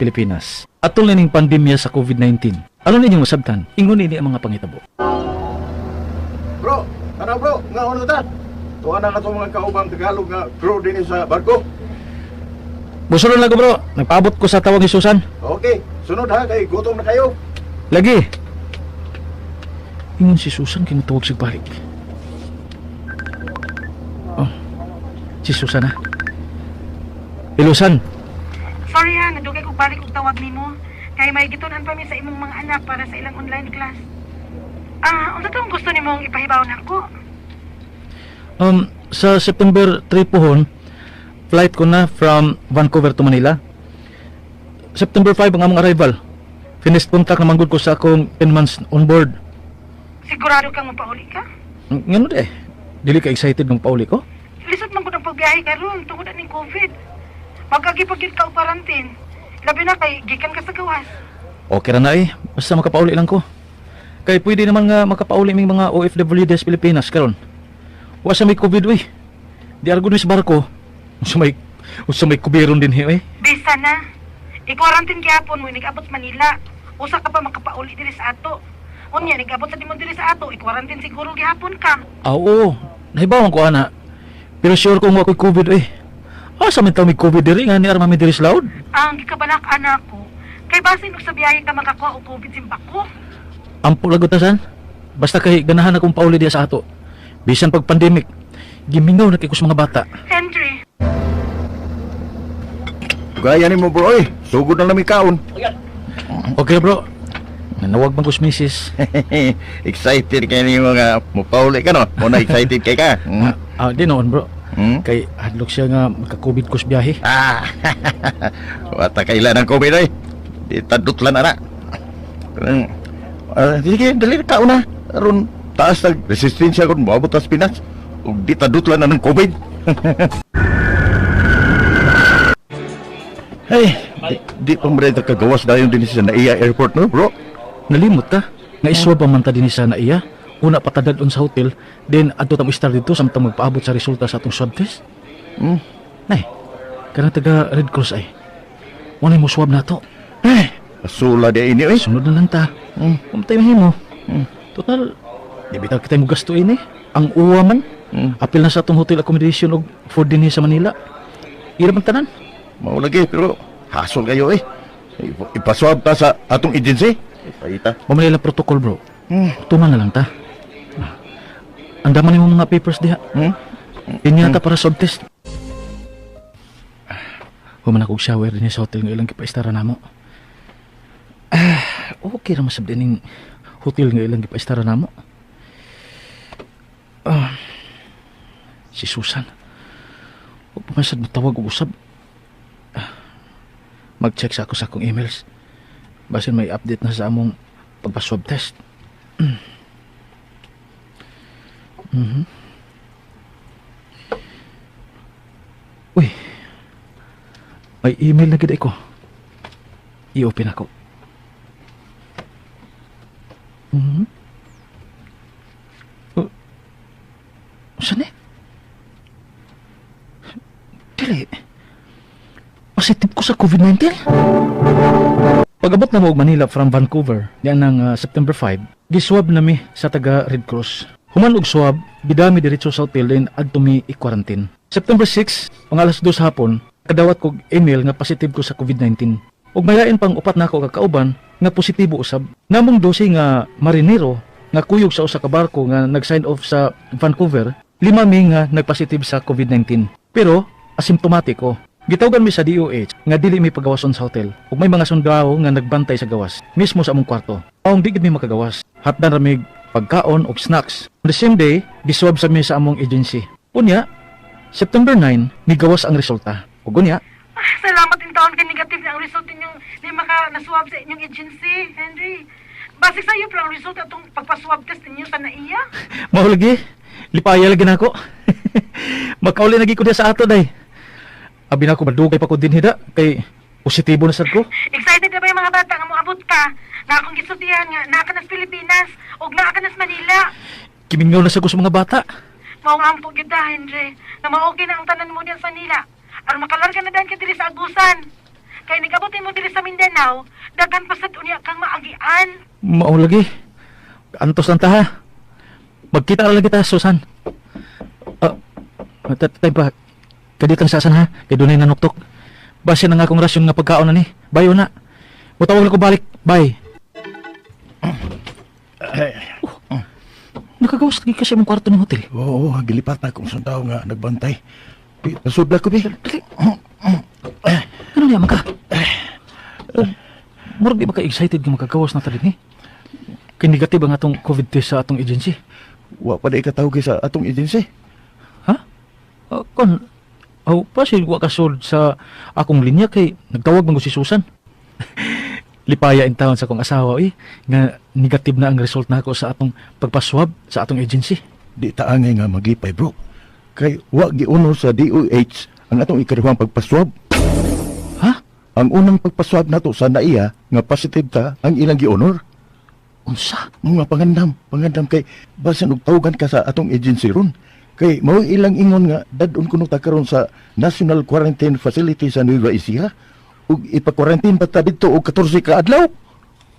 Pilipinas. Atol na ning pandemya sa COVID-19. Ano ninyong masabtan? Ingon ini ang mga pangitabo. Bro, nga ano ta? Tuwa na ka mga kaubang Tagalog nga crew din sa barko. Busunod lang ko bro. Nagpaabot ko sa tawag ni Susan. Okay, sunod ha, kay gutom na kayo. Lagi. Ingon si Susan kinatawag sa balik. Oh, si Susan ha. Ilusan. Sorry ha, nadugay ko balik og tawag nimo. Kay may gitunan pa mi sa imong mga anak para sa ilang online class. Unsa tong gusto nimong ipahibaw nako? Sa September 3 pohon, flight ko na from Vancouver to Manila. September 5 ang among arrival. Finished contact na manggod ko sa akong 10 months on board. Sigurado kang mapauli ka? Ngano de? Dili ka excited ng pauli ko? Lisod man gud ang pagbiyahe karon tungod ning COVID. Magkagipagid ka og quarantine. Labi na kay gikan ka sa gawas. Okay ra na basta makapauli lang ko. Kay pwede naman nga makapauli ming mga OFW des Pilipinas karon. Wa sa may COVID Di argod sa barko. Usa may kubiron din he Bisa na. I-quarantine gyapon mo nigabot sa Manila. Usa ka pa makapauli diri sa ato. Unya nigabot sa dimon diri sa ato, i-quarantine siguro gyapon ka. Oo. Nahibawan ko ana. Pero sure kung wa ko'y COVID Asa man taw may COVID diri nga ni arma mi diri sa laod? Ang gikabalak anak ko. Kay basin og sa biyahe ka makakuha og COVID simbak ko. Ampo lagot ta san. Basta kay ganahan akong pauli diya sa ato. Bisan pag pandemic, gimingaw na kay kus mga bata. Henry. Gaya ni mo bro sugod na namin kaon. Okay bro. Nanawag bang kus misis? Excited kayo ni mga mupauli ka no? Muna excited kay ka. Di noon bro. Kay hadlok siya nga magka-COVID kus biyahe. Wata kailan ang COVID Di tadutlan na. Sige, dali na kaon na. Aron taas ng resistensya kung maabot sa Pinas. Ug di tadutlan na ng COVID. Hey, di pa mo rin kagawas dayon din sa Naiya Airport no bro? Nalimot ka? Nga iswab ang manta din sa naiya. Una patadadon sa hotel, then adto ta mo star dito samtang magpaabot sa resulta sa atong swab test. Nay, kanang taga Red Cross Wala mo swab nato. Asula di ini Sunod na lang ta. Kumtay mo. Total, di bitaw kita mo gasto ini. Ang uwa man. Apil na sa atong hotel accommodation og food din sa Manila. Ira man tanan. Mao lagi pero hasol kayo ipaswab ta sa atong agency. Ipahita. Mamanila protocol bro. Tuman na lang ta. Andaman mo mga papers diha. Inyata para swab test. Human akong shower din sa hotel nga ilang kipaistara namo. Okay ra masab din hotel nga ilang kipaistara namo. Si Susan. Huwag pa masad mo tawag o usab. Mag-check sa ako sa akong emails. Basin may update na sa among pagpa-swab test. Uy. May email na gid ko. I-open ako. Saan Dili. Positive ko sa COVID-19. Pag-abot na mo og Manila from Vancouver, diyan ng September 5, giswab na mi sa taga Red Cross. Human og swab, bidami diretso sa hotel din adto mi i-quarantine. September 6, pang alas 2 hapon, kadawat kog email nga positive ko sa COVID-19. Ug mayain pang upat na ako kakauban nga positibo usab. Namong dosi nga marinero nga kuyog sa usa ka barko nga nag-sign off sa Vancouver, 5 mi nga nagpositive sa COVID-19. Pero asymptomatiko. Gitawagan mi sa DOH nga dili mi pagawason sa hotel ug may mga sundao nga nagbantay sa gawas mismo sa among kwarto. Aong di gid mi makagawas. Hatdan ra mig pagkaon ug snacks. On the same day, giswab sa mi sa among agency. Unya, September 9, nigawas ang resulta. Ug unya, Salamat din taon kay negative na ang result ninyong di maka naswab sa inyong agency, Henry. Base sa iyo pa ang result atong pagpa-swab test ninyo sa naiya. mao lagi. Lipaya lagi nako. Makauli lagi ko diha sa ato day. Abi na ko madugay pa ko din hida kay positibo na sad ko. Excited na ba yung mga bata nga moabot ka? Nga akong gisultihan nga naa ka nas Pilipinas ug naa ka nas Manila. Kimingaw na sa ko sa mga bata. Mao nga ampo gyud Henry. Na maogi na ang tanan mo diyan sa Manila. Aron makalarga na dan ka diri sa Agusan. Kay nagabutin mo diri sa Mindanao, daghan pa sad unya kang maagian. Mao lagi. Antos lang ta ha. Magkita lang kita, Susan. Tatay ba? Kaditang sasan ha. Kay dunay nanuktok. Base na nga akong rasyon nga pagkaon na ni. Bayo na. Mutawag ko balik. Bye. Nakagawas lagi kasi mong kwarto ng hotel. Oo, gilipat na kung saan tao nga nagbantay. Nasudla ko, Bi. Ano niya, maka? Murag di ba ka-excited nga magkagawas na talit ni? Kinegatiba nga atong COVID test sa atong agency. Wa pa na ikatawag sa atong agency. Ha? Pasin wa kasod sa akong linya kay nagtawag man ko si Susan. Lipaya in taon sa akong asawa nga negative na ang result nako sa atong pagpaswab sa atong agency. Di taangay nga maglipay, bro. Kay wa giuno sa DOH ang atong ikaduhang pagpaswab. Ha? Ang unang pagpaswab nato sa naiya nga positive ta ang ilang giunor. Unsa? Mga pangandam kay basin og tawagan ka sa atong agency ron. Kay mao ilang ingon nga dadon kuno ta karon sa National Quarantine Facility sa Nueva Ecija ug ipa-quarantine pa ta didto og 14 ka adlaw.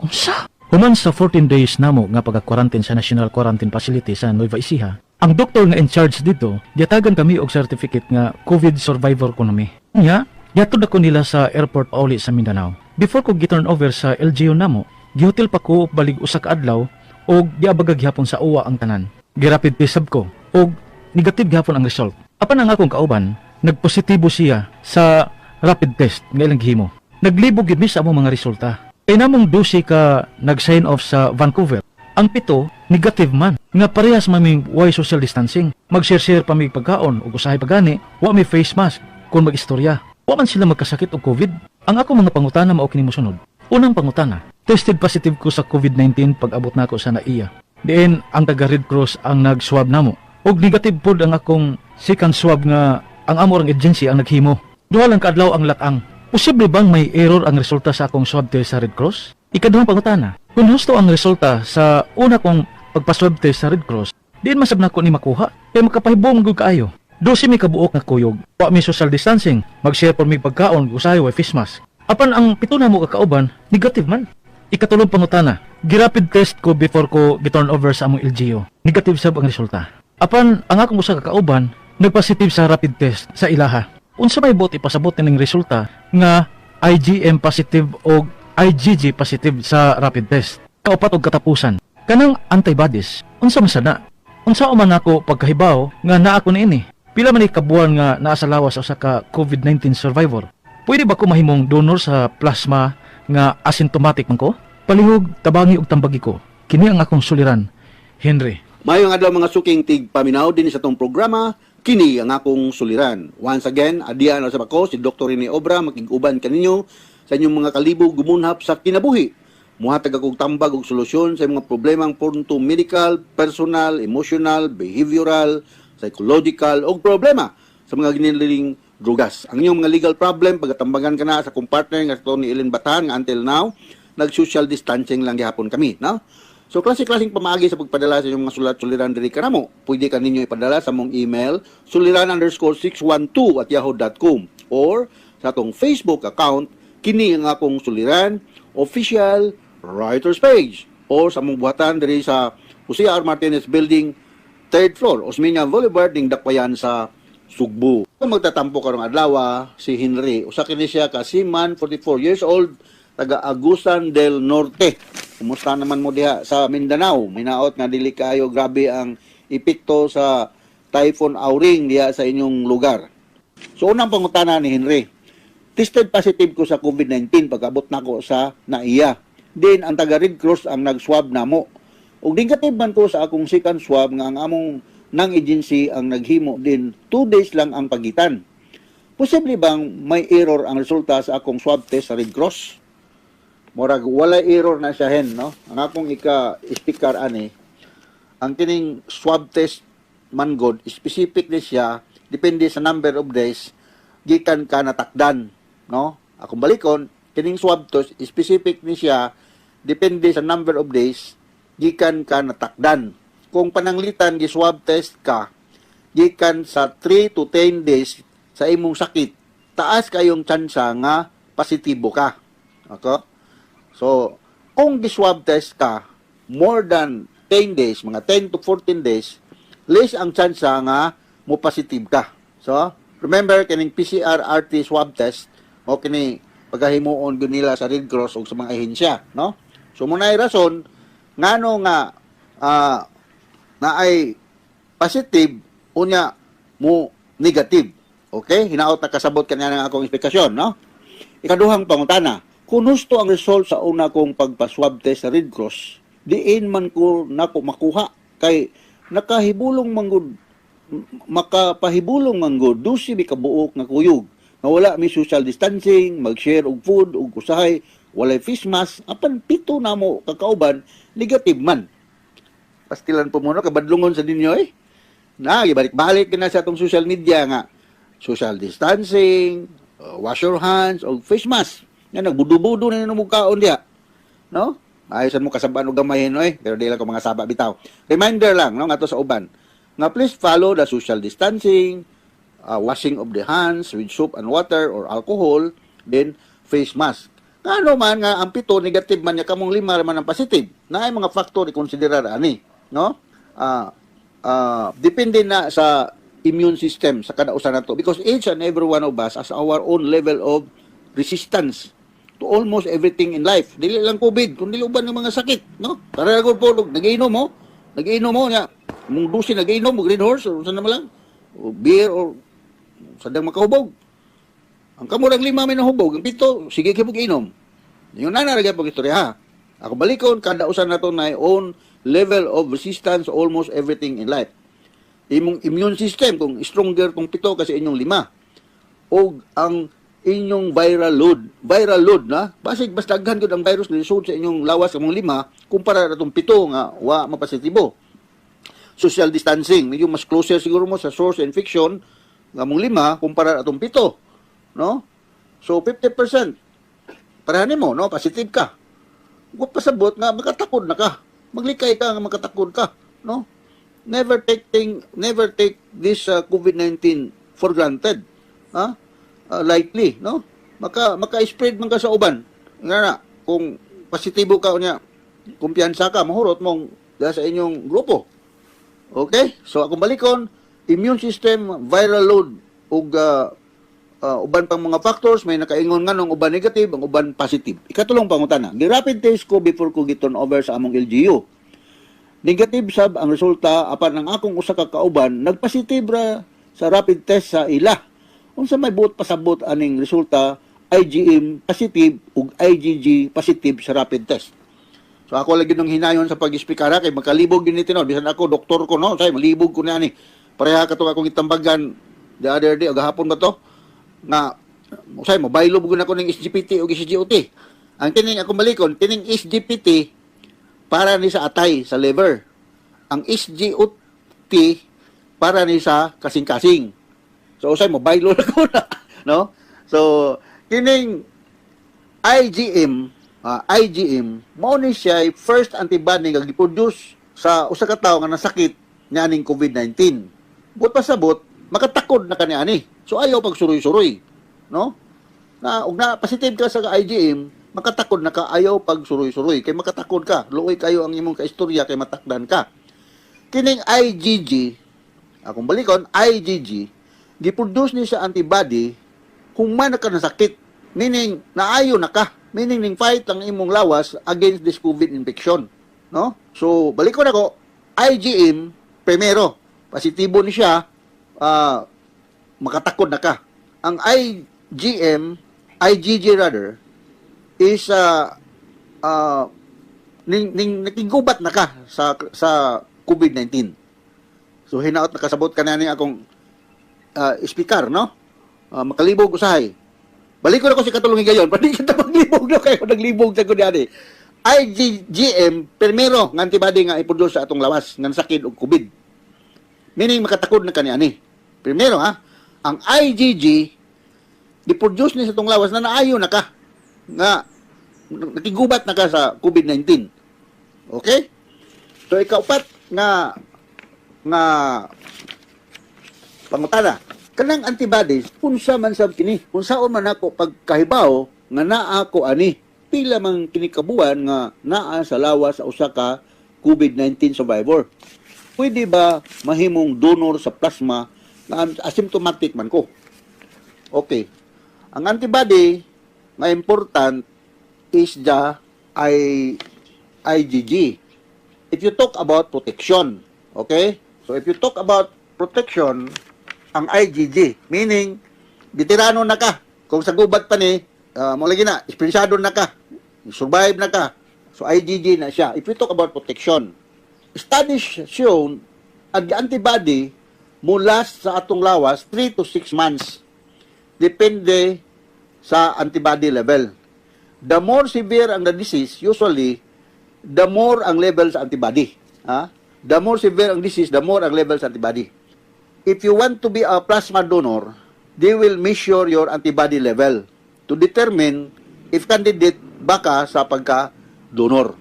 Unsa? Human sa 14 days namo nga pagka-quarantine sa National Quarantine Facility sa Nueva Ecija, ang doktor nga in charge dito, diatagan kami og certificate nga COVID survivor ko nami. Nya, yatod ako nila sa airport pauli sa Mindanao. Before ko gi-turn over sa LGU namo, gihotel pa ko balig usa ka adlaw og giabagag gyapon sa uwa ang tanan. Girapid test ko og negative gyapon ang result. Apan ang akong kauban, nagpositibo siya sa rapid test nga ilang gihimo. Naglibog gid mi sa among mga resulta. Kay namong 12 ka nag-sign off sa Vancouver. Ang 7 negative man. Nga parehas maming way social distancing. Mag-share pa may pagkaon ug usahay pagani, wa may face mask kung mag-istorya. Wa man sila magkasakit og COVID. Ang ako mga pangutana mao kini mosunod. Unang pangutana, tested positive ko sa COVID-19 pag abot nako sa NAIA. Diin ang taga Red Cross ang nag-swab namo. Og negative pod ang akong second swab nga ang amorang agency ang naghimo. Duha lang kaadlaw ang latang. Posible bang may error ang resulta sa akong swab test sa Red Cross? Ikaduhang pangutana, kung husto ang resulta sa una kong pagpa-swab test sa Red Cross, diin masab na ko ni makuha, kaya makapahibong gud kaayo. 12 mi kabuok nga kuyog, wa mi social distancing, mag-share por mi pagkaon, usahay wa face mask. Apan ang pito na mo kakauban, negative man. Ikatulong pangutana, girapid test ko before ko gi-turn over sa among LGU. Negative sab ang resulta. Apan ang akong usa ka kauban, nagpositive sa rapid test sa ilaha. Unsa may bot ipasabot ning resulta nga IgM positive o IgG positive sa rapid test. Kaupat og katapusan. Kanang antibodies, unsa man sada? Unsa man ako pagkahibaw nga naa ko niini? Pila man kabuan nga naa sa lawas usa ka COVID-19 survivor. Pwede ba ko mahimong donor sa plasma nga asymptomatic man ko? Palihog, tabangi ug tambagi ko. Kini ang akong suliran. Henry. Mayong adlaw mga suking tigpaminaw din sa tong programa, kini ang akong suliran. Once again, adian sa ako si Dr. Rene Obra, makig-uban kaninyo sa inyong mga kalibog gumunhap sa kinabuhi. Muhatag akong tambag og solusyon sa mga problemang punto medical, personal, emotional, behavioral, psychological o problema sa mga giniling drugas. Ang inyong mga legal problem, pagatambagan ka na sa kong partner nga sa ni Ellen Batan nga until now, nag-social distancing lang gihapon kami, no? So, klase-klaseng pamaagi sa pagpadala sa inyong mga sulat-suliran diri ka namo. Pwede ka ninyo ipadala sa mong email, suliran_612@yahoo.com or sa atong Facebook account, kini ang akong suliran, official writers page or sa mong buhatan diri sa Jose R. Martinez Building, 3rd floor, Osmeña Boulevard, ning Dakwayan sa Sugbo. Kung magtatampo karong adlaw, si Henry, usa kini siya ka seaman, 44 years old, taga Agusan del Norte. Kumusta naman mo diha sa Mindanao? Minaot nga dili kayo grabe ang epekto sa Typhoon Auring diha sa inyong lugar. So unang pangutana ni Henry, tested positive ko sa COVID-19 pag-abot nako sa NAIA. Then ang taga Red Cross ang nag-swab namo. Ug negative man ko sa akong second swab nga ang among nang agency ang naghimo din 2 days lang ang pagitan. Posible bang may error ang resulta sa akong swab test sa Red Cross? Murag wala error na siya hen, no? Ang akong ika-sticker ani, ang kining swab test man god, specific ni siya, depende sa number of days, gikan ka natakdan, no? Akong balikon, kining swab test, specific ni siya, depende sa number of days, gikan ka natakdan. Kung pananglitan gi swab test ka, gikan sa 3 to 10 days sa imong sakit, taas kayong tsansa nga positibo ka. Okay? So, kung gi-swab test ka more than 10 days, mga 10 to 14 days, less ang chance nga mo positive ka. So, remember kining PCR RT swab test o kini pagkahimuon gyud nila sa Red Cross o sa mga ahensya, no? So munay rason ngano nga na ay positive unya mo negative. Okay? Hinaot na kasabot kanya ng akong explikasyon, no? Ikaduhang pangutana, kung gusto ang result sa una kong pagpa-swab test sa Red Cross, diin man ko nako makuha kay nakahibulong manggod makapahibulong manggod 12 kabuok nga kuyog na wala mi social distancing, mag-share og food og usahay, walay face mask, apan pito na mo kakauban negative man. Pastilan po muna kabadlungon sa ninyo eh. Na gibalik-balik na sa atong social media nga social distancing, wash your hands og face mask. Nga nagbudo-budo na nimo kaon diha. No? Ayosan mo kasabaan og gamahin no eh, pero di lang ko mga saba bitaw. Reminder lang no ngadto sa uban nga please follow the social distancing, washing of the hands with soap and water or alcohol, then face mask. Ano man nga ang pito negative man nya kamong lima man ang positive. Naay mga factor i-konsiderar ani, no? Depende na sa immune system sa kada usa nato because each and every one of us has our own level of resistance to almost everything in life. Dili lang COVID, kundi uban ng mga sakit, no? Para gud po nagiinom mo, nya mong dusi nagiinom mo Green Horse or saan naman lang, o beer or sadang makahubog. Ang kamurang 5 may nahubog, ang 7 sige kay mag-inom. Yung nanaragay pag istorya ha. Ako balikon kada usa nato na own level of resistance almost everything in life. Imong immune system kung stronger kung 7 kasi inyong 5. O ang inyong viral load na basig mas daghan gud ang virus ni sa inyong lawas kamong 5 kumpara natong 7 nga wa mapasitibo. Social distancing, medyo mas closer siguro mo sa source infection nga mong 5 kumpara natong 7, no? So 50% para nimo no positive ka. Wa pasabot nga makatakod na ka. Maglikay ka nga makatakod ka, no? Never take this COVID-19 for granted. Ha? Lightly, no? Maka-spread man ka sa uban. Nga na, kung positibo ka unya, kumpiyansa ka, mahurot mong sa inyong grupo. Okay? So, akong balikon, immune system, viral load, ug uban pang mga factors, may nakaingon nga nung uban negative, ang uban positive. Ikatulong pangutana, gi-rapid test ko before ko gi-turn over sa among LGU. Negative sab ang resulta, apan ang akong usa ka kauban, nagpositive ra sa rapid test sa ila. Unsa may buot pasabot aning resulta, IgM positive ug IgG positive sa rapid test. So ako lagi nung hinayon sa pag-ispikara kay makalibog din tinon. Bisan ako doktor ko no, say malibog ko na ani. Pareha ka to akong itambagan the other day o gahapon ba to nga say mo baylog ko na ko ning SGPT o SGOT. Ang kining akong balikon, kining SGPT para ni sa atay sa liver. Ang SGOT para ni sa kasing-kasing. So usay mo baylo na ko na, no? So kining IgM mao ni siya first antibody nga giproduce sa usa ka tawo nga nasakit nianing COVID-19. But pasabot makatakod na kaniani. So ayaw pagsuroy-suroy, no? Na ug na positive ka sa IgM, makatakod na ka ayaw pagsuroy-suroy kay makatakod ka. Luoy kayo ang imong kaistorya kay matakdan ka. Kining IgG, akong balikon, IgG giproduce ni sa antibody kung man ka nasakit, meaning naayo na ka, meaning ning fight ang imong lawas against this COVID infection, no? So balikon ako, IgM primero, positibo ni siya, makatakod na ka. Ang IgG rather is nakigubat na ka sa COVID-19. So hinaot nakasabot ka na ni akong speaker, no? Makalibog usahay. Balik ko na ko si katulong higayon. Pwede kita maglibog na kayo. Naglibog sa ko diyan. IgM, primero, nga antibody nga iproduce sa atong lawas, nga sakit o COVID. Meaning, makatakod na kaniani. Primero, ha? Ang IgG, di-produce ni sa atong lawas na naayo na ka. Nga, nakigubat na ka sa COVID-19. Okay? So, ikaupat nga pangutana, kanang antibodies, unsa man sab kini? Unsaon man ako pagkahibaw nga naa ko ani pila man kinikabuan nga naa sa lawas sa usa ka COVID-19 survivor. Pwede ba mahimong donor sa plasma na asymptomatic man ko? Okay. Ang antibody nga important is the IgG. If you talk about protection, okay? So if you talk about protection, ang IgG, meaning veterano na ka. Kung sa gubat pa ni, mo lagi na, espensado na ka, survive na ka. So IgG na siya. If you talk about protection, studies shown ang antibody mo last sa atong lawas 3 to 6 months. Depende sa antibody level. The more severe ang the disease, usually, the more ang level sa antibody. The more severe ang disease, the more ang level sa antibody. If you want to be a plasma donor, they will measure your antibody level to determine if candidate baka sa pagka-donor.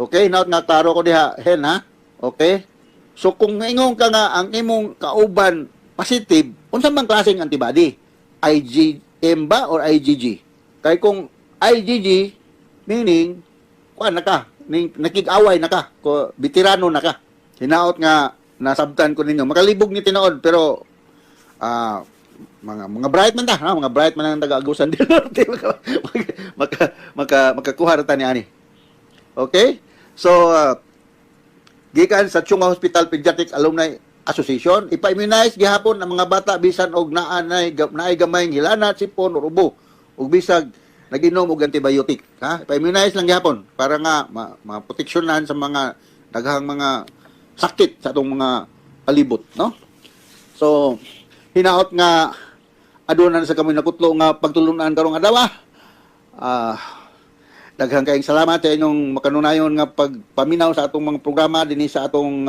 Okay? Now, nga klaro ko diha, Hen, ha? Okay? So, kung ingong ka nga ang imong kauban positive, unsa man klaseng antibody? IgM ba or IgG? Kaya kung IgG, meaning, kuan na ka, nakig-away na ka, veterano na ka. Hinaot nga, nasabtan ko ninyo. Makalibog ni tinood, pero, mga bright man ta, mga bright man ang taga-agusan din. Makakuha rata ni ani. Okay? So, gikan sa Chunga Hospital Pediatric Alumni Association, ipa-immunize gihapon ang mga bata bisan og naay gamay hilanat, sipon o ubo. Ug bisag naginom og antibiotic, ha? Pa-immunize lang gihapon para nga maproteksyonan sa mga daghang mga sakit sa atong mga palibot, no? So, hinaot nga adunan sa kami nakutlo nga pagtulunan karong adlaw. Daghang kayong salamat sa inyong makanunayon nga pagpaminaw sa atong mga programa dinhi sa atong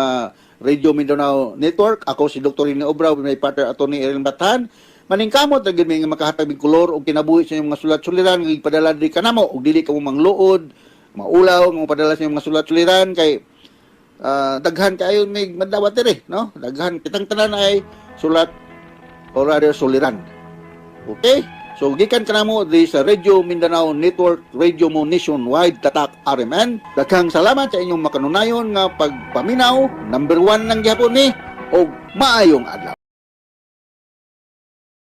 Radio Mindanao Network. Ako si Dr. Rene Obrao, may partner attorney Erin Batan. Maningkamot na gid may makahatag og kolor og kinabuhi sa inyong mga sulat-suliran nga ipadala diri kanamo og dili ka mo mangluod, maulaw nga padala sa inyong mga sulat-suliran kay daghan kayo may madawat diri, no? Daghan kitang tanan ay sulat o rather suliran. Okay? So gikan kanamo diri sa Radio Mindanao Network, radio mo nationwide tatak RMN. Daghang salamat sa inyong makanunayon nga pagpaminaw. Number 1 lang gyapon ni og maayong adlaw.